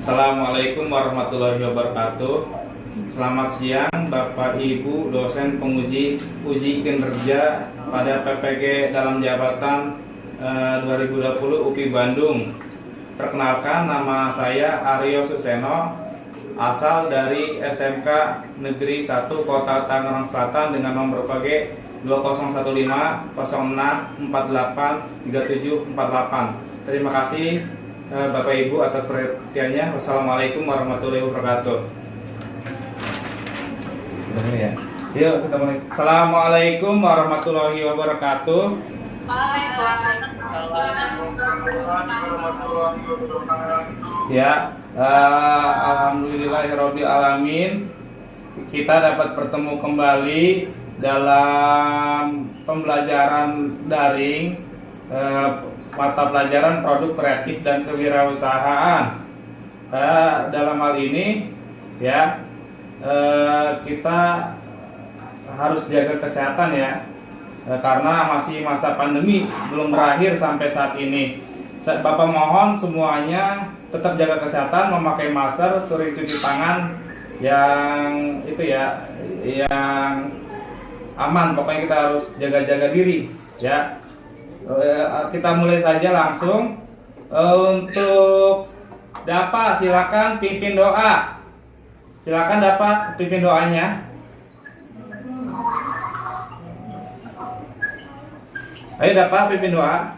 Assalamualaikum warahmatullahi wabarakatuh. Selamat siang Bapak Ibu dosen penguji uji kinerja pada PPG dalam jabatan 2020 UPI Bandung. Perkenalkan, nama saya Aryo Suseno, asal dari SMK Negeri 1 Kota Tangerang Selatan dengan nomor PG 2015 06 48 37 48. Terima kasih Bapak Ibu atas perhatiannya. Wassalamualaikum warahmatullahi wabarakatuh. Ya. Yuk kita mulai. Assalamualaikum warahmatullahi wabarakatuh. Ya, alhamdulillahirabbil alamin. Kita dapat bertemu kembali dalam pembelajaran daring mata pelajaran produk kreatif dan kewirausahaan. Dalam hal ini ya, kita harus jaga kesehatan ya, karena masih masa pandemi belum berakhir sampai saat ini. Bapak mohon semuanya tetap jaga kesehatan, memakai masker, sering cuci tangan yang itu ya, yang aman. Pokoknya kita harus jaga-jaga diri ya. Kita mulai saja langsung. Untuk Dapa silakan pimpin doa. Silakan Dapa pimpin doanya. Ayo Dapa pimpin doa.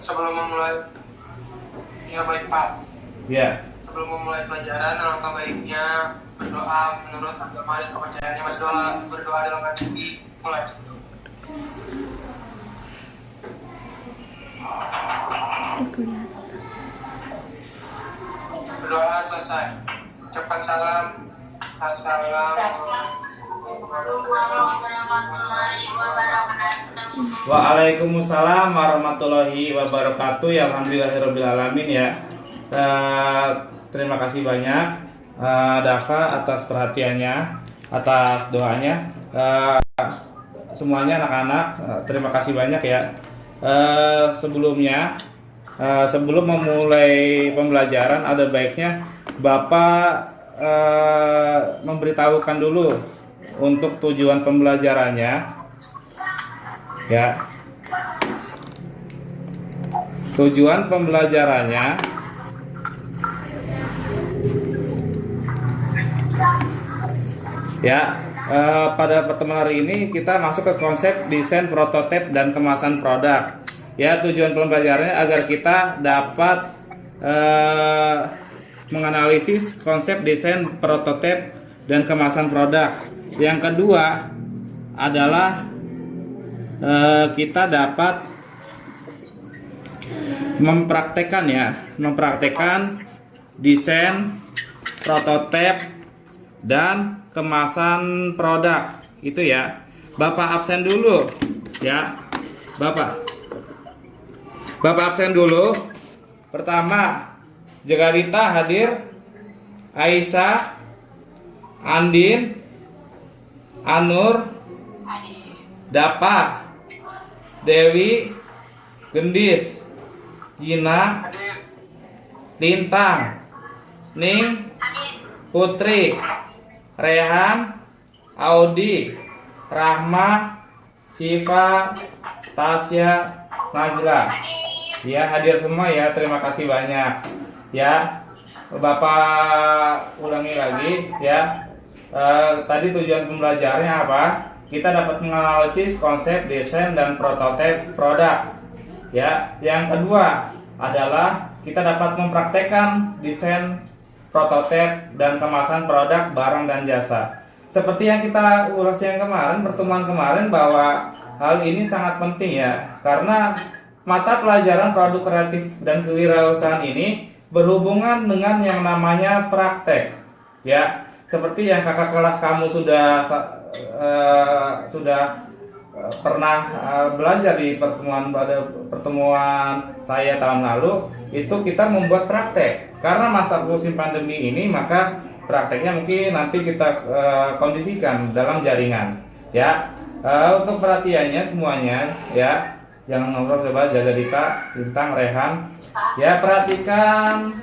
Sebelum memulai, ya baik Pak. Ya. Sebelum memulai pelajaran, alangkah baiknya berdoa menurut agama dan kepercayaannya. Mas berdoa dalam hati. Mulai. Berdoa selesai. Ucapkan salam. Assalamualaikum warahmatullahi wabarakatuh. Waalaikumsalam warahmatullahi wabarakatuh. Ya, alhamdulillahirabbil alamin ya. Terima kasih banyak Dava atas perhatiannya, atas doanya. Semuanya anak-anak, terima kasih banyak ya. Sebelum memulai pembelajaran, ada baiknya Bapak memberitahukan dulu untuk tujuan pembelajarannya ya. Tujuan pembelajarannya ya, pada pertemuan hari ini kita masuk ke konsep desain, prototipe, dan kemasan produk. Ya, tujuan pembelajarannya agar kita dapat menganalisis konsep desain, prototipe, dan kemasan produk. Yang kedua adalah kita dapat mempraktekkan desain, prototipe, dan kemasan produk. Itu ya. Bapak absen dulu ya. Bapak absen dulu. Pertama, Jagarita hadir, Aisyah, Andin, Anur, Dapa, Dewi, Gendis, Gina, Lintang, Ning, Putri, Rehan, Audi, Rahma, Siva, Tasya, Najla. Ya, hadir semua ya. Terima kasih banyak. Ya, Bapak ulangi lagi ya. Tadi tujuan pembelajarannya apa? Kita dapat menganalisis konsep desain dan prototipe produk. Ya, yang kedua adalah kita dapat mempraktekkan desain, prototipe, dan kemasan produk barang dan jasa. Seperti yang kita ulas yang kemarin, pertemuan kemarin, bahwa hal ini sangat penting ya, karena mata pelajaran produk kreatif dan kewirausahaan ini berhubungan dengan yang namanya praktek. Ya, seperti yang kakak kelas kamu sudah pernah belajar di pertemuan saya tahun lalu, itu kita membuat praktek. Karena masa musim pandemi ini, maka prakteknya mungkin nanti kita kondisikan dalam jaringan. Ya, untuk perhatiannya semuanya ya. Jangan ngobrol, coba jaga Dita, Bintang, Rehan. Ya, perhatikan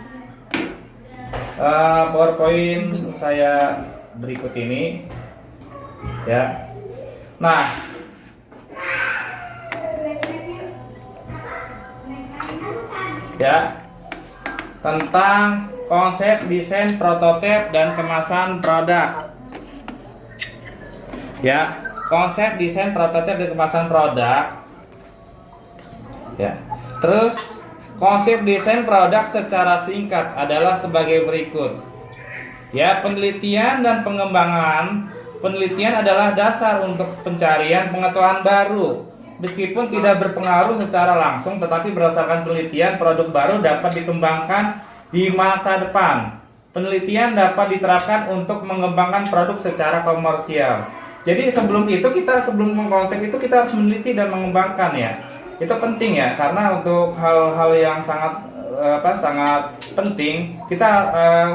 PowerPoint saya berikut ini. Ya. Nah, ya, tentang konsep desain prototipe dan kemasan produk. Ya, konsep desain prototipe dan kemasan produk. Ya. Terus konsep desain produk secara singkat adalah sebagai berikut. Ya, penelitian dan pengembangan. Penelitian adalah dasar untuk pencarian pengetahuan baru. Meskipun tidak berpengaruh secara langsung, tetapi berdasarkan penelitian, produk baru dapat dikembangkan di masa depan. Penelitian dapat diterapkan untuk mengembangkan produk secara komersial. Jadi sebelum mengkonsep itu kita harus meneliti dan mengembangkan ya. Itu penting ya, karena untuk hal-hal yang sangat penting, kita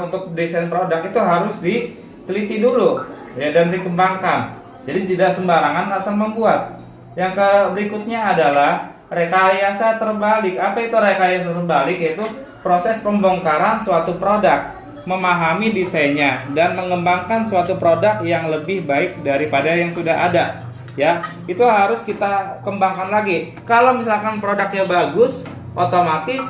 untuk desain produk itu harus diteliti dulu ya dan dikembangkan. Jadi tidak sembarangan asal membuat. Yang berikutnya adalah rekayasa terbalik. Apa itu rekayasa terbalik? Yaitu proses pembongkaran suatu produk, memahami desainnya dan mengembangkan suatu produk yang lebih baik daripada yang sudah ada. Ya, itu harus kita kembangkan lagi. Kalau misalkan produknya bagus, otomatis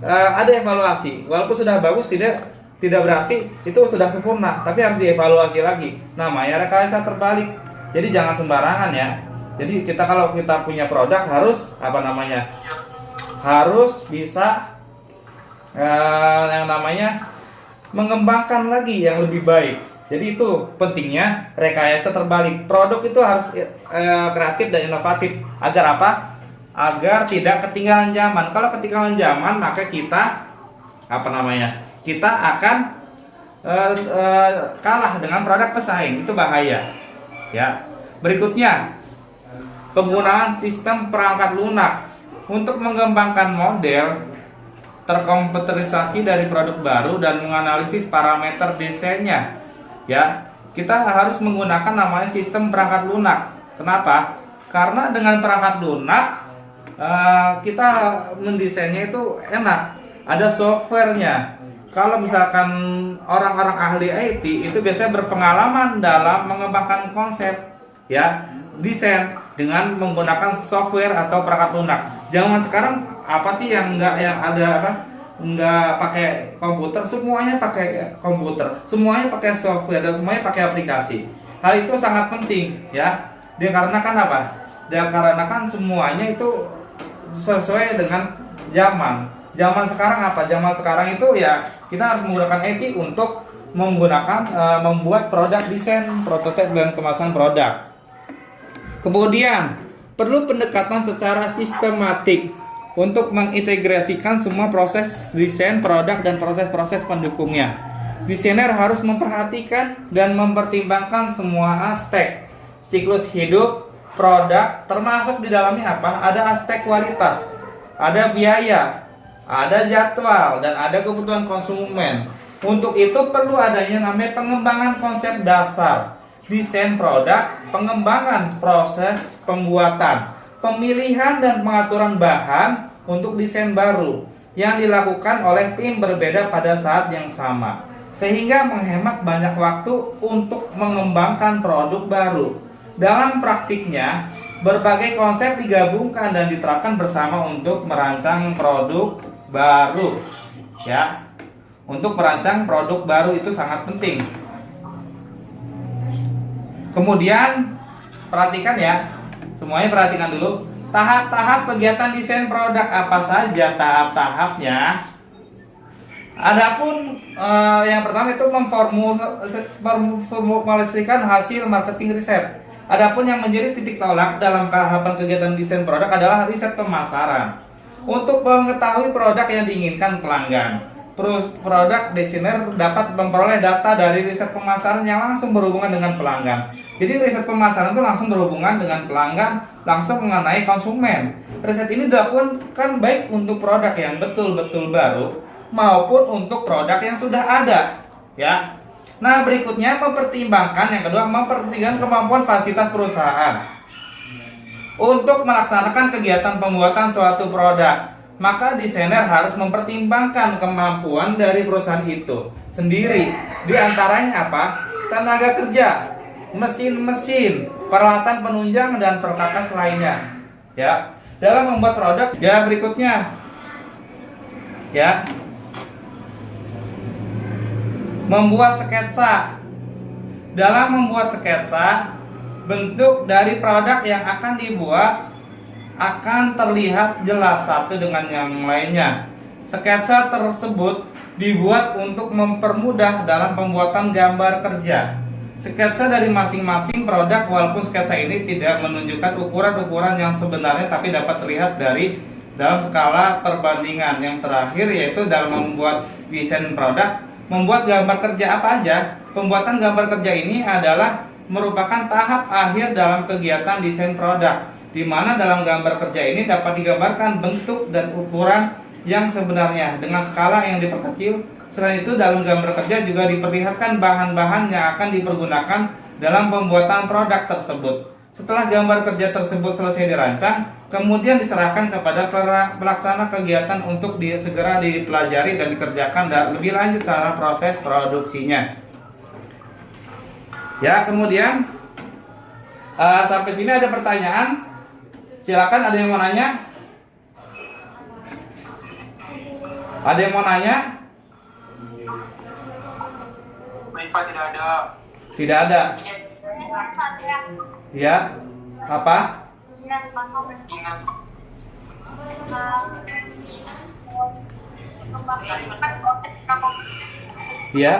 ada evaluasi. Walaupun sudah bagus, tidak berarti itu sudah sempurna, tapi harus dievaluasi lagi. Namanya rekayasa terbalik. Jadi jangan sembarangan ya. Jadi kalau kita punya produk harus harus bisa yang namanya mengembangkan lagi yang lebih baik. Jadi itu pentingnya rekayasa terbalik. Produk itu harus kreatif dan inovatif. Agar apa? Agar tidak ketinggalan zaman. Kalau ketinggalan zaman, maka kita kita akan kalah dengan produk pesaing. Itu bahaya. Ya. Berikutnya, penggunaan sistem perangkat lunak untuk mengembangkan model terkomputerisasi dari produk baru dan menganalisis parameter desainnya. Ya, kita harus menggunakan namanya sistem perangkat lunak. Kenapa? Karena dengan perangkat lunak kita mendesainnya itu enak. Ada softwarenya. Kalau misalkan orang-orang ahli IT itu biasanya berpengalaman dalam mengembangkan konsep, ya, desain dengan menggunakan software atau perangkat lunak. Zaman sekarang apa sih yang nggak pakai komputer? Semuanya pakai komputer, semuanya pakai software dan semuanya pakai aplikasi. Hal itu sangat penting ya. Dikarenakan apa? Dikarenakan semuanya itu sesuai dengan zaman. Zaman sekarang apa? Zaman sekarang itu ya kita harus menggunakan IT untuk membuat produk desain, prototipe dan kemasan produk. Kemudian perlu pendekatan secara sistematik untuk mengintegrasikan semua proses desain produk dan proses-proses pendukungnya. Desainer harus memperhatikan dan mempertimbangkan semua aspek siklus hidup produk, termasuk di dalamnya apa? Ada aspek kualitas, ada biaya, ada jadwal, dan ada kebutuhan konsumen. Untuk itu perlu adanya namanya pengembangan konsep dasar, desain produk, pengembangan proses pembuatan, pemilihan dan pengaturan bahan untuk desain baru yang dilakukan oleh tim berbeda pada saat yang sama, sehingga menghemat banyak waktu untuk mengembangkan produk baru. Dalam praktiknya, berbagai konsep digabungkan dan diterapkan bersama untuk merancang produk baru. Ya, untuk merancang produk baru itu sangat penting. Kemudian perhatikan ya, semuanya perhatikan dulu. Tahap-tahap kegiatan desain produk apa saja tahap-tahapnya? Adapun yang pertama itu memformulasikan hasil marketing riset. Adapun yang menjadi titik tolak dalam tahapan kegiatan desain produk adalah riset pemasaran. Untuk mengetahui produk yang diinginkan pelanggan, produk desainer dapat memperoleh data dari riset pemasaran yang langsung berhubungan dengan pelanggan. Jadi riset pemasaran itu langsung berhubungan dengan pelanggan, langsung mengenai konsumen. Riset ini dilakukan baik untuk produk yang betul-betul baru maupun untuk produk yang sudah ada. Ya. Nah, berikutnya mempertimbangkan, yang kedua mempertimbangkan kemampuan fasilitas perusahaan. Untuk melaksanakan kegiatan pembuatan suatu produk, maka desainer harus mempertimbangkan kemampuan dari perusahaan itu sendiri. Di antaranya apa? Tenaga kerja, mesin-mesin, peralatan penunjang dan perkakas lainnya. Ya, dalam membuat produk ya berikutnya. Ya. Membuat sketsa. Dalam membuat sketsa, bentuk dari produk yang akan dibuat akan terlihat jelas satu dengan yang lainnya. Sketsa tersebut dibuat untuk mempermudah dalam pembuatan gambar kerja. Sketsa dari masing-masing produk, walaupun sketsa ini tidak menunjukkan ukuran-ukuran yang sebenarnya, tapi dapat terlihat dari dalam skala perbandingan. Yang terakhir yaitu dalam membuat desain produk, membuat gambar kerja apa aja. Pembuatan gambar kerja ini adalah merupakan tahap akhir dalam kegiatan desain produk, di mana dalam gambar kerja ini dapat digambarkan bentuk dan ukuran yang sebenarnya dengan skala yang diperkecil. Selain itu, dalam gambar kerja juga diperlihatkan bahan-bahan yang akan dipergunakan dalam pembuatan produk tersebut. Setelah gambar kerja tersebut selesai dirancang, kemudian diserahkan kepada pelaksana kegiatan untuk segera dipelajari dan dikerjakan lebih lanjut secara proses produksinya. Ya, kemudian sampai sini ada pertanyaan? Silakan, ada yang mau nanya? Ada yang mau nanya? Baik Pak, tidak ada. Tidak ada. Ya, apa? Ingat. Ya.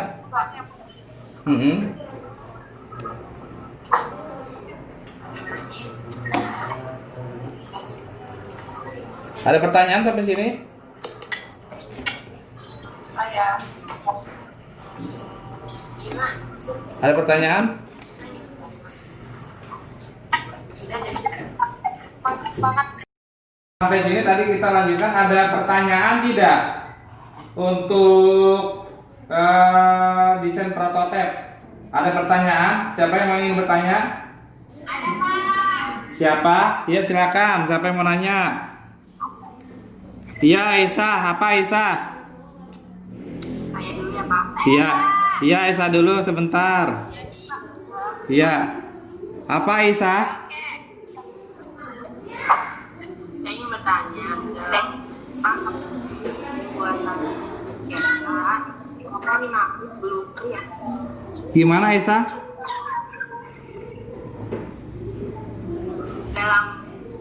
Ada pertanyaan sampai sini? Ada pertanyaan? Sampai sini tadi kita lanjutkan. Ada pertanyaan tidak untuk desain prototipe? Ada pertanyaan? Siapa yang mau ingin bertanya? Ada Pak. Siapa? Iya, silakan. Siapa yang mau nanya? Iya, Aisyah. Apa Aisyah? Saya dulu ya Pak. Iya. Iya, Aisyah dulu sebentar. Iya. Apa Aisyah? Saya ingin bertanya, dalam pembuatan sketsa, apa ini maksud belum ya? Gimana Aisyah? Dalam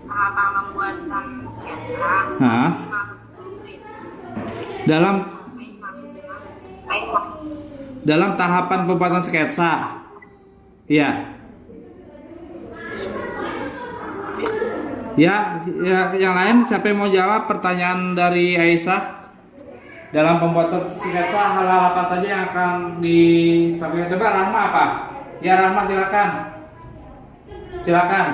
tahapan pembuatan sketsa, Hah? ini maksud blueprint. Dalam Ini maksud dengan dalam tahapan pembuatan sketsa. Iya. Ya, yang lain siapa yang mau jawab pertanyaan dari Aisyah? Dalam pembuatan sketsa hal-hal apa saja yang akan disampaikan? Coba Rahma apa? Ya Rahma, silakan. Silakan.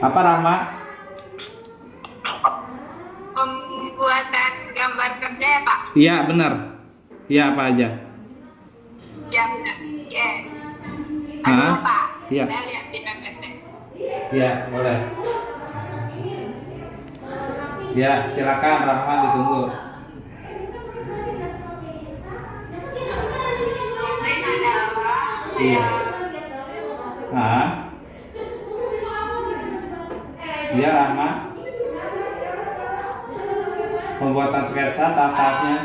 Apa Rahma? pembuatan gambar kerja ya Pak? Iya benar. Iya, apa aja? Ya benar. Ya. Hah? Aduh Pak, Iya. saya lihat di PPT. Iya, boleh. Ya, silakan Rahman, ditunggu. Blueprint adalah Iya. Hah? Iya, Rahma. Pembuatan sketsa tahap-tahapnya.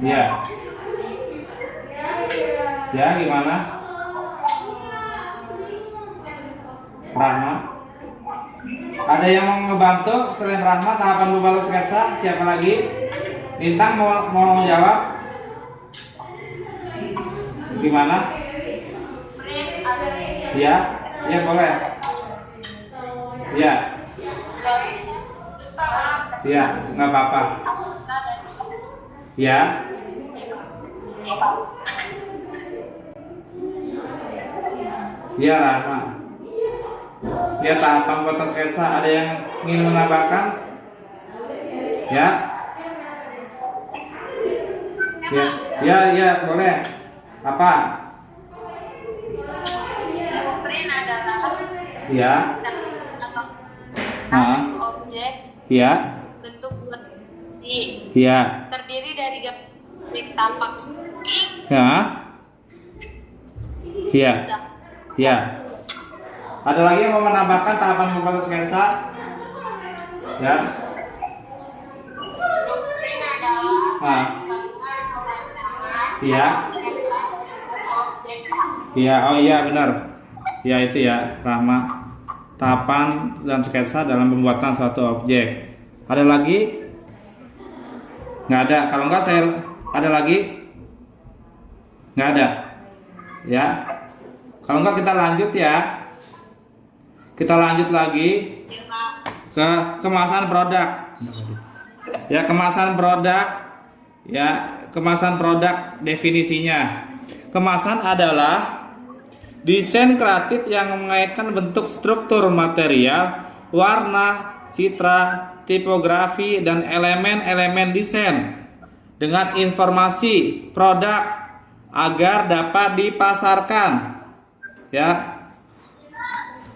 Iya. Ya, gimana? Rahma? Ada yang mau ngebantu selain Rahma tahapan pembuatan sketsa? Siapa lagi? Lintang mau jawab? Gimana? Ya, ya boleh. Ya, ya, nggak apa-apa. Ya, ya Rahma. Ya, tahapan pembuatan sketsa ada yang ingin menambahkan? Ya, ya, ya, ya boleh. Apa? Ya. atau satu objek Ya. bentuk bulat Ya. terdiri dari gambar tampak seperti Ya. Ya. Ya. Ada lagi yang mau menambahkan tahapan pembuatan sketsa? Ya. blueprint adalah Ah. gambar atau rancangan Iya. atau sketsa bentuk objek. Iya, oh iya benar. Ya itu ya, Rahma. Tahapan dan sketsa dalam pembuatan suatu objek. Ada lagi? Nggak ada. Kalau nggak saya ada lagi? Nggak ada. Ya. Kalau nggak kita lanjut ya. Kita lanjut lagi Ya, Pak. ke kemasan produk. Ya, kemasan produk. Ya, kemasan produk definisinya. Kemasan adalah desain kreatif yang mengaitkan bentuk, struktur material, warna, citra, tipografi, dan elemen-elemen desain dengan informasi produk agar dapat dipasarkan. Ya.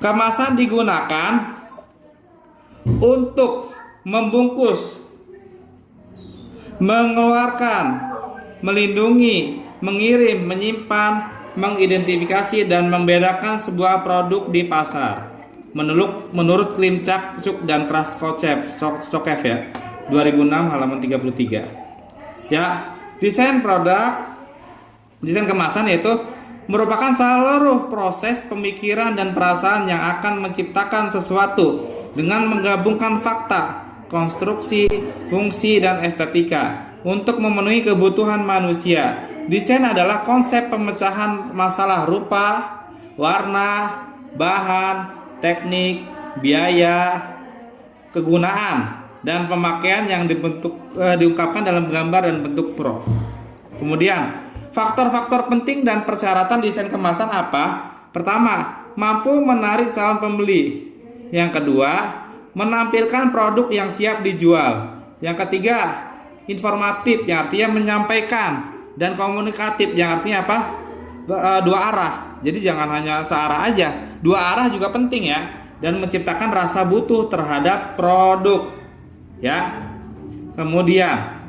Kemasan digunakan untuk membungkus, mengeluarkan, melindungi, mengirim, menyimpan, mengidentifikasi dan membedakan sebuah produk di pasar. Menurut Klimczak, Cuk dan Kraskochev ya, 2006 halaman 33. Ya, desain kemasan yaitu merupakan seluruh proses pemikiran dan perasaan yang akan menciptakan sesuatu dengan menggabungkan fakta, konstruksi, fungsi, dan estetika untuk memenuhi kebutuhan manusia. Desain adalah konsep pemecahan masalah rupa, warna, bahan, teknik, biaya, kegunaan, dan pemakaian yang diungkapkan dalam gambar dan bentuk pro. Kemudian, faktor-faktor penting dan persyaratan desain kemasan apa? Pertama, mampu menarik calon pembeli. Yang kedua, menampilkan produk yang siap dijual. Yang ketiga, informatif yang artinya menyampaikan, dan komunikatif yang artinya apa? Dua arah. Jadi jangan hanya searah aja. Dua arah juga penting ya, dan menciptakan rasa butuh terhadap produk. Ya. Kemudian,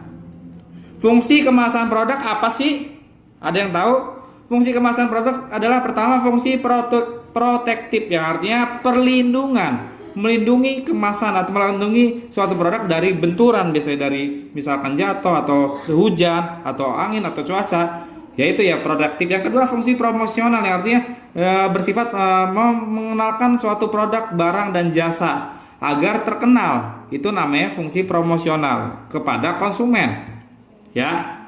fungsi kemasan produk apa sih? Ada yang tahu? Fungsi kemasan produk adalah pertama fungsi protektif yang artinya perlindungan, melindungi kemasan atau melindungi suatu produk dari benturan, biasanya dari misalkan jatuh atau hujan atau angin atau cuaca, yaitu ya produktif. Yang kedua fungsi promosional yang artinya bersifat mengenalkan suatu produk, barang dan jasa agar terkenal, itu namanya fungsi promosional kepada konsumen. Ya,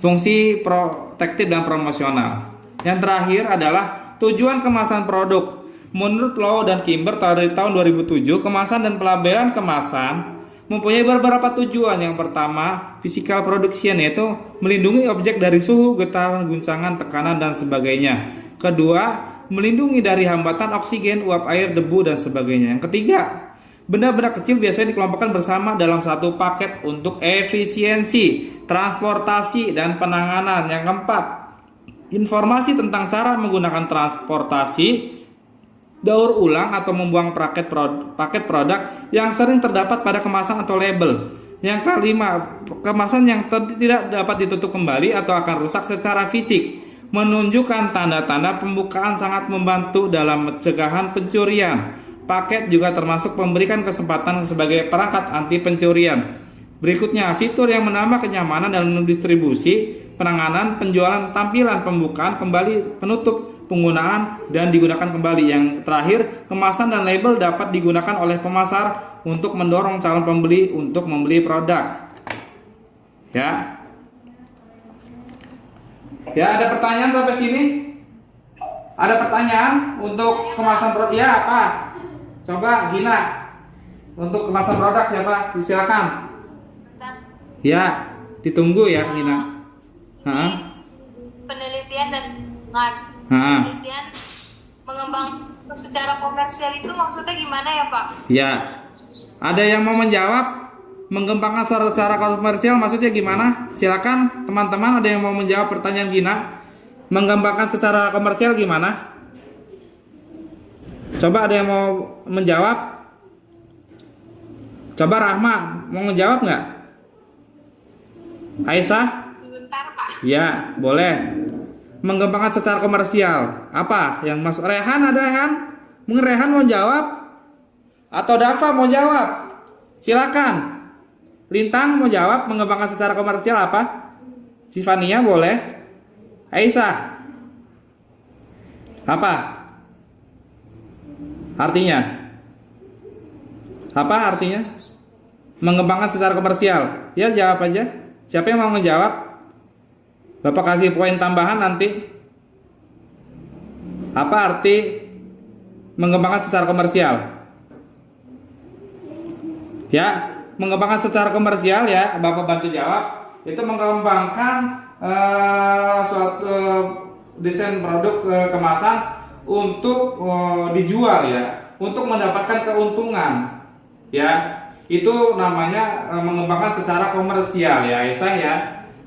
fungsi protektif dan promosional. Yang terakhir adalah tujuan kemasan produk. Menurut Low dan Kimber dari tahun 2007, kemasan dan pelabelan kemasan mempunyai beberapa tujuan. Yang pertama, physical production, yaitu melindungi objek dari suhu, getaran, guncangan, tekanan, dan sebagainya. Kedua, melindungi dari hambatan oksigen, uap air, debu, dan sebagainya. Yang ketiga, benda-benda kecil biasanya dikelompokkan bersama dalam satu paket untuk efisiensi, transportasi, dan penanganan. Yang keempat, informasi tentang cara menggunakan transportasi, daur ulang atau membuang paket produk yang sering terdapat pada kemasan atau label. Yang kelima, kemasan yang tidak dapat ditutup kembali atau akan rusak secara fisik. Menunjukkan tanda-tanda pembukaan sangat membantu dalam pencegahan pencurian. Paket juga termasuk memberikan kesempatan sebagai perangkat anti pencurian. Berikutnya, fitur yang menambah kenyamanan dalam distribusi, penanganan, penjualan, tampilan, pembukaan, kembali, penutup, penggunaan, dan digunakan kembali. Yang terakhir, kemasan dan label dapat digunakan oleh pemasar untuk mendorong calon pembeli untuk membeli produk. Ya. Ya, ada pertanyaan sampai sini? Ada pertanyaan untuk kemasan produk? Ya, apa? Coba Gina. Untuk kemasan produk siapa? Silakan. Ya, ditunggu ya Gina. Penelitian dan pengembangan. Penelitian mengembang secara komersial itu maksudnya gimana ya Pak? Ya, ada yang mau menjawab? Mengembangkan secara komersial maksudnya gimana? Silakan teman-teman, ada yang mau menjawab pertanyaan Gina? Mengembangkan secara komersial gimana? Coba ada yang mau menjawab? Coba Rahma mau ngejawab nggak? Aisyah? Sebentar Pak. Ya, boleh. Mengembangkan secara komersial. Apa yang masuk? Rehan ada Rehan? Mungkin Rehan mau jawab? Atau Dafa mau jawab? Silakan. Lintang mau jawab mengembangkan secara komersial apa? Sifania boleh. Aisyah. Apa? Artinya? Apa artinya? Mengembangkan secara komersial. Ya, jawab aja. Siapa yang mau ngejawab? Bapak kasih poin tambahan nanti. Apa arti mengembangkan secara komersial? Ya, mengembangkan secara komersial ya, Bapak bantu jawab. Itu mengembangkan suatu desain produk kemasan untuk dijual ya, untuk mendapatkan keuntungan. Ya, itu namanya mengembangkan secara komersial ya, Aisyah ya.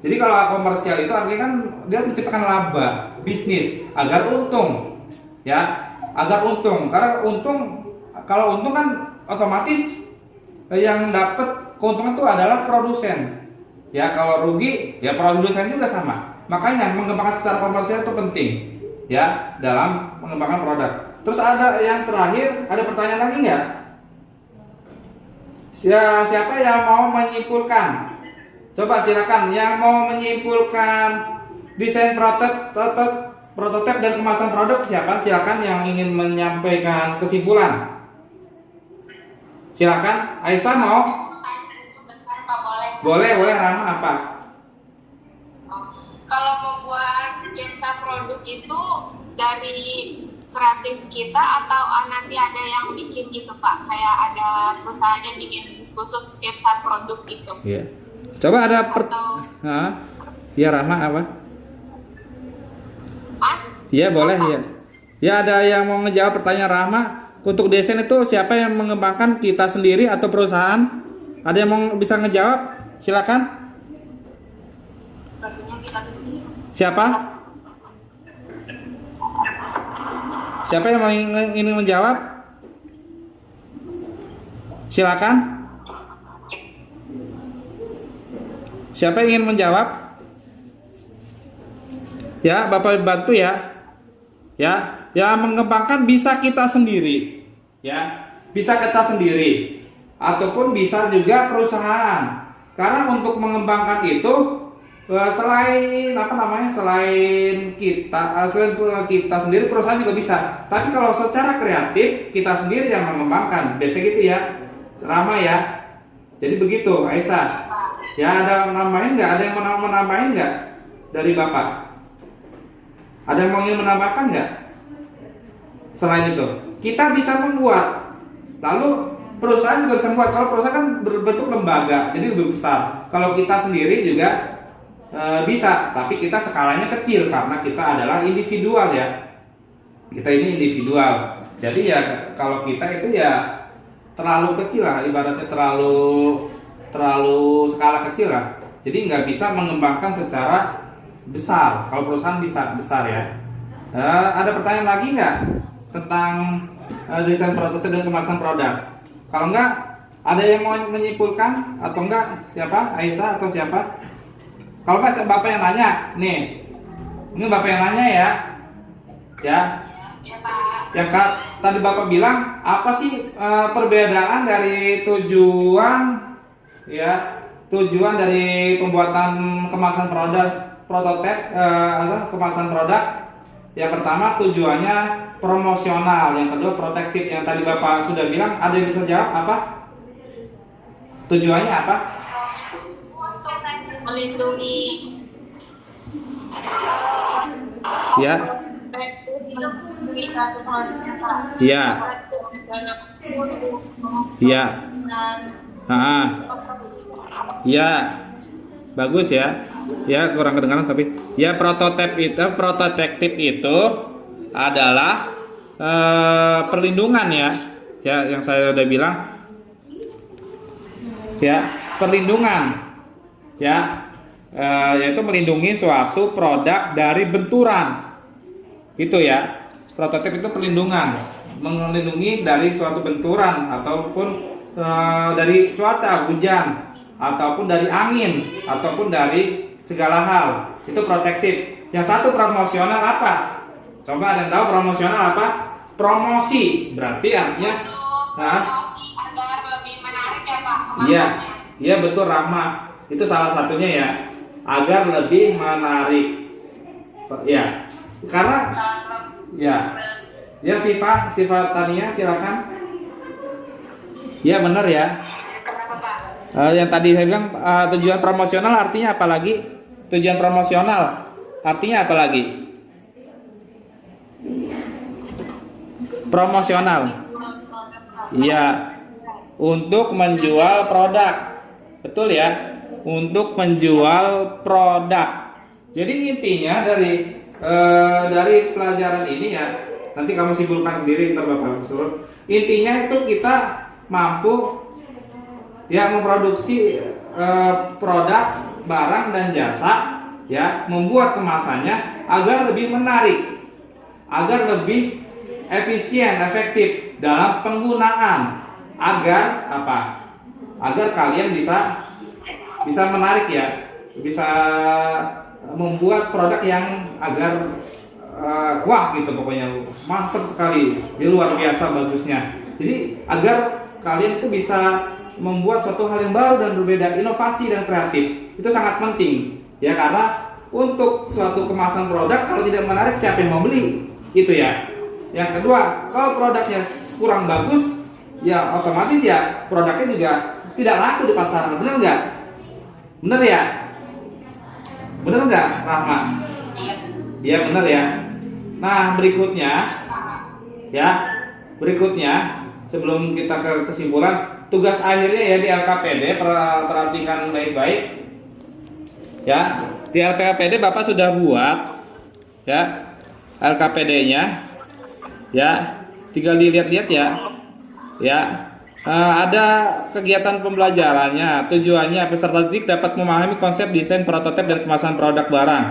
Jadi kalau komersial itu artinya kan dia menciptakan laba, bisnis agar untung. Ya, agar untung. Karena untung, kalau untung kan otomatis yang dapat keuntungan itu adalah produsen. Ya, kalau rugi ya produsen juga sama. Makanya mengembangkan secara komersial itu penting ya dalam mengembangkan produk. Terus ada yang terakhir, ada pertanyaan lagi nggak? Siapa yang mau menyimpulkan? Coba silakan yang mau menyimpulkan desain prototipe dan kemasan produk siapa? Silakan yang ingin menyampaikan kesimpulan. Silakan. Aisyah mau? Boleh Rama apa? Kalau mau buat sketsa produk itu dari kreatif kita atau nanti ada yang bikin gitu Pak? Kayak ada perusahaan yang bikin khusus sketsa produk gitu. Iya. Coba ada ya Rama apa? Iya boleh ya. Ya ada yang mau ngejawab pertanyaan Rama. Untuk desain itu siapa yang mengembangkan, kita sendiri atau perusahaan? Ada yang mau bisa ngejawab? Silakan. Sepertinya kita sendiri. Siapa? Siapa yang mau ingin menjawab? Silakan. Siapa yang ingin menjawab? Ya, Bapak bantu ya. Ya, yang mengembangkan bisa kita sendiri. Ya, bisa kita sendiri ataupun bisa juga perusahaan. Karena untuk mengembangkan itu selain selain kita sendiri, perusahaan juga bisa. Tapi kalau secara kreatif kita sendiri yang mengembangkan, biasa gitu ya, Rama ya. Jadi begitu, Aisyah. Ya ada nambahin nggak? Ada yang mau menambahin nggak dari Bapak? Ada yang mau ingin menambahkan nggak? Selain itu, kita bisa membuat. Lalu perusahaan juga bisa membuat. Kalau perusahaan kan berbentuk lembaga, jadi lebih besar. Kalau kita sendiri juga bisa, tapi kita skalanya kecil karena kita adalah individual ya. Kita ini individual. Jadi ya kalau kita itu ya terlalu kecil lah, ibaratnya terlalu skala kecil lah. Jadi nggak bisa mengembangkan secara besar. Kalau perusahaan bisa besar ya. Ada pertanyaan lagi nggak tentang desain prototipe dan kemasan produk? Kalau nggak, ada yang mau menyimpulkan atau enggak? Siapa? Aisyah atau siapa? Kalau nggak, Bapak yang nanya. Nih, ini Bapak yang nanya ya. Ya. Ya Pak. Yang tadi Bapak bilang, apa sih perbedaan dari tujuan dari pembuatan kemasan produk prototipe atau kemasan produk? Yang pertama tujuannya promosional, yang kedua protektif. Yang tadi Bapak sudah bilang, ada yang bisa jawab apa? Tujuannya apa? Melindungi Ya. Ya. Ya. Ya. Bagus ya. Ya, kurang kedengaran tapi ya prototipe itu adalah perlindungan ya. Ya, yang saya udah bilang. Ya, perlindungan. Ya, yaitu melindungi suatu produk dari benturan. Itu ya. Prototipe itu perlindungan, melindungi dari suatu benturan ataupun dari cuaca hujan ataupun dari angin ataupun dari segala hal. Itu protektif. Yang satu promosional apa? Coba ada yang tahu promosional apa? Promosi. Berarti artinya promosi agar lebih menarik ya Pak iya, kemasannya. iya betul Rahma. Itu salah satunya ya, agar lebih menarik. Ya, karena ya Siva Tania silakan. Ya benar ya. Kenapa Pak? Yang tadi saya bilang tujuan promosional artinya apa lagi? Tujuan promosional artinya apa lagi? Promosional. Iya, untuk menjual produk. Betul ya? Untuk menjual produk. Jadi intinya dari pelajaran ini ya, nanti kamu simpulkan sendiri ntar Bapak suruh. Intinya itu kita mampu ya memproduksi produk, barang dan jasa ya, membuat kemasannya agar lebih menarik, agar lebih efisien, efektif dalam penggunaan, agar apa? Agar kalian bisa menarik ya, bisa membuat produk yang agar wah gitu, pokoknya mantap sekali, luar biasa bagusnya. Jadi agar kalian itu bisa membuat suatu hal yang baru dan berbeda, inovasi dan kreatif. Itu sangat penting ya, karena untuk suatu kemasan produk kalau tidak menarik siapa yang mau beli? Itu ya. Yang kedua, kalau produknya kurang bagus ya otomatis ya produknya juga tidak laku di pasaran. Benar nggak? Benar ya? Benar nggak Rahma? Iya benar ya. Nah berikutnya sebelum kita ke kesimpulan, tugas akhirnya ya di LKPD, perhatikan baik-baik ya. Di LKPD Bapak sudah buat ya LKPD-nya ya, tinggal dilihat-lihat ya. Ada kegiatan pembelajarannya, tujuannya peserta didik dapat memahami konsep desain, prototip dan kemasan produk barang.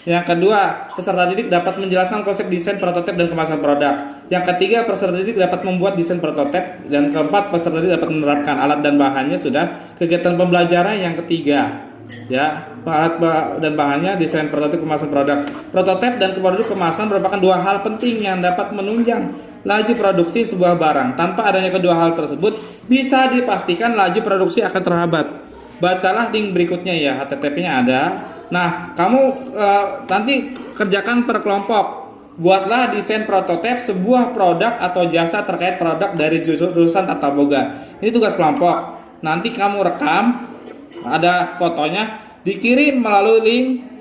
Yang kedua, peserta didik dapat menjelaskan konsep desain, prototip dan kemasan produk. Yang ketiga, peserta didik dapat membuat desain prototip. Dan keempat, peserta didik dapat menerapkan alat dan bahannya. Sudah kegiatan pembelajaran yang ketiga ya, alat dan bahannya, desain, prototip, kemasan produk. Prototip dan produk kemasan merupakan dua hal penting yang dapat menunjang laju produksi sebuah barang. Tanpa adanya kedua hal tersebut, bisa dipastikan laju produksi akan terhambat. Bacalah link berikutnya ya, HTTP-nya ada. Nah, kamu nanti kerjakan per kelompok. Buatlah desain prototip sebuah produk atau jasa terkait produk dari jurusan Tata Boga. Ini tugas kelompok. Nanti kamu rekam, ada fotonya, dikirim melalui link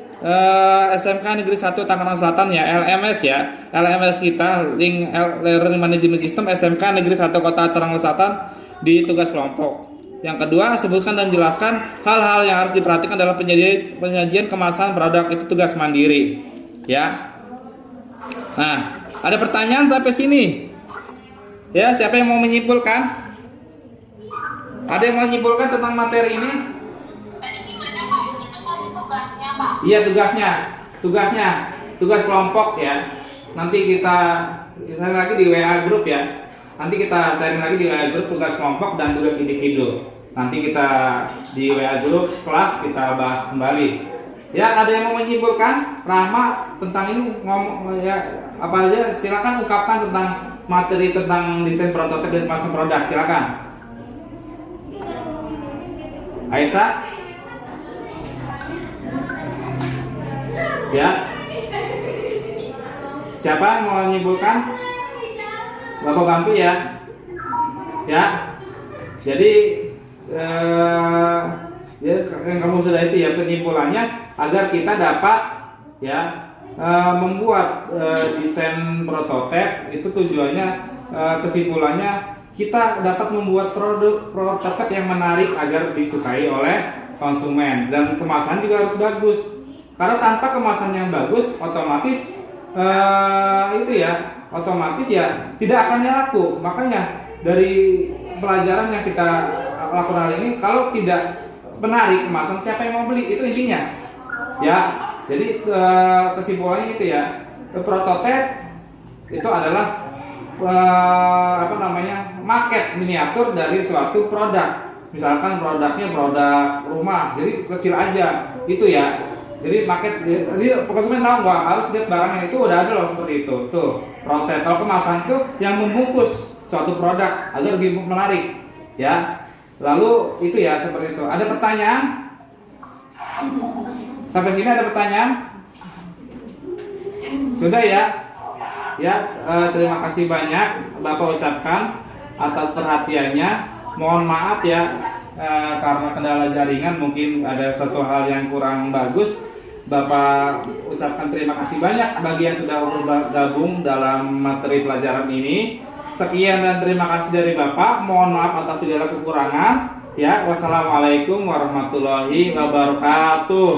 SMK Negeri 1 Tangerang Selatan ya, LMS ya. LMS kita, link Learning Management System SMK Negeri 1 Kota Tangerang Selatan di tugas kelompok. Yang kedua, sebutkan dan jelaskan hal-hal yang harus diperhatikan dalam penyajian kemasan produk. Itu tugas mandiri ya. Nah, ada pertanyaan sampai sini ya? Siapa yang mau menyimpulkan? Ada yang mau menyimpulkan tentang materi ini? Tadi gimana Pak? Itu tadi tugasnya Pak? Iya, tugas kelompok ya. Nanti kita sharing lagi di WA grup ya. Nanti kita sharing lagi di WA grup tugas kelompok dan tugas individu. Nanti kita di WA grup kelas kita bahas kembali. Ya, ada yang mau menyimpulkan? Rahma tentang ini ngomong ya apa aja? Silakan ungkapkan tentang materi tentang desain prototip dan kemasan produk. Silakan. Aisyah? Ya. Siapa yang mau menyimpulkan? Bapak bantu ya. Ya. Jadi ya yang kamu sudah itu ya, penyimpulannya agar kita dapat ya membuat desain prototip. Itu tujuannya, kesimpulannya kita dapat membuat produk prototip yang menarik agar disukai oleh konsumen, dan kemasan juga harus bagus. Karena tanpa kemasan yang bagus, otomatis otomatis ya tidak akan laku. Makanya dari pelajaran yang kita lakukan hari ini, kalau tidak menarik kemasan, siapa yang mau beli? Itu intinya ya. Jadi kesimpulannya itu ya, prototip itu adalah apa namanya, market miniatur dari suatu produk. Misalkan produknya produk rumah, jadi kecil aja itu ya. Jadi market, jadi konsumen tahu nggak harus lihat barangnya itu udah ada loh seperti itu. Tuh prototipe. Kalau kemasan itu yang membungkus suatu produk agar lebih menarik ya. Lalu itu ya seperti itu. Ada pertanyaan? Sampai sini ada pertanyaan? Sudah ya? Ya, terima kasih banyak Bapak ucapkan atas perhatiannya. Mohon maaf ya karena kendala jaringan mungkin ada satu hal yang kurang bagus. Bapak ucapkan terima kasih banyak bagi yang sudah bergabung dalam materi pelajaran ini. Sekian dan terima kasih dari Bapak. Mohon maaf atas segala kekurangan. Ya, wassalamualaikum warahmatullahi wabarakatuh.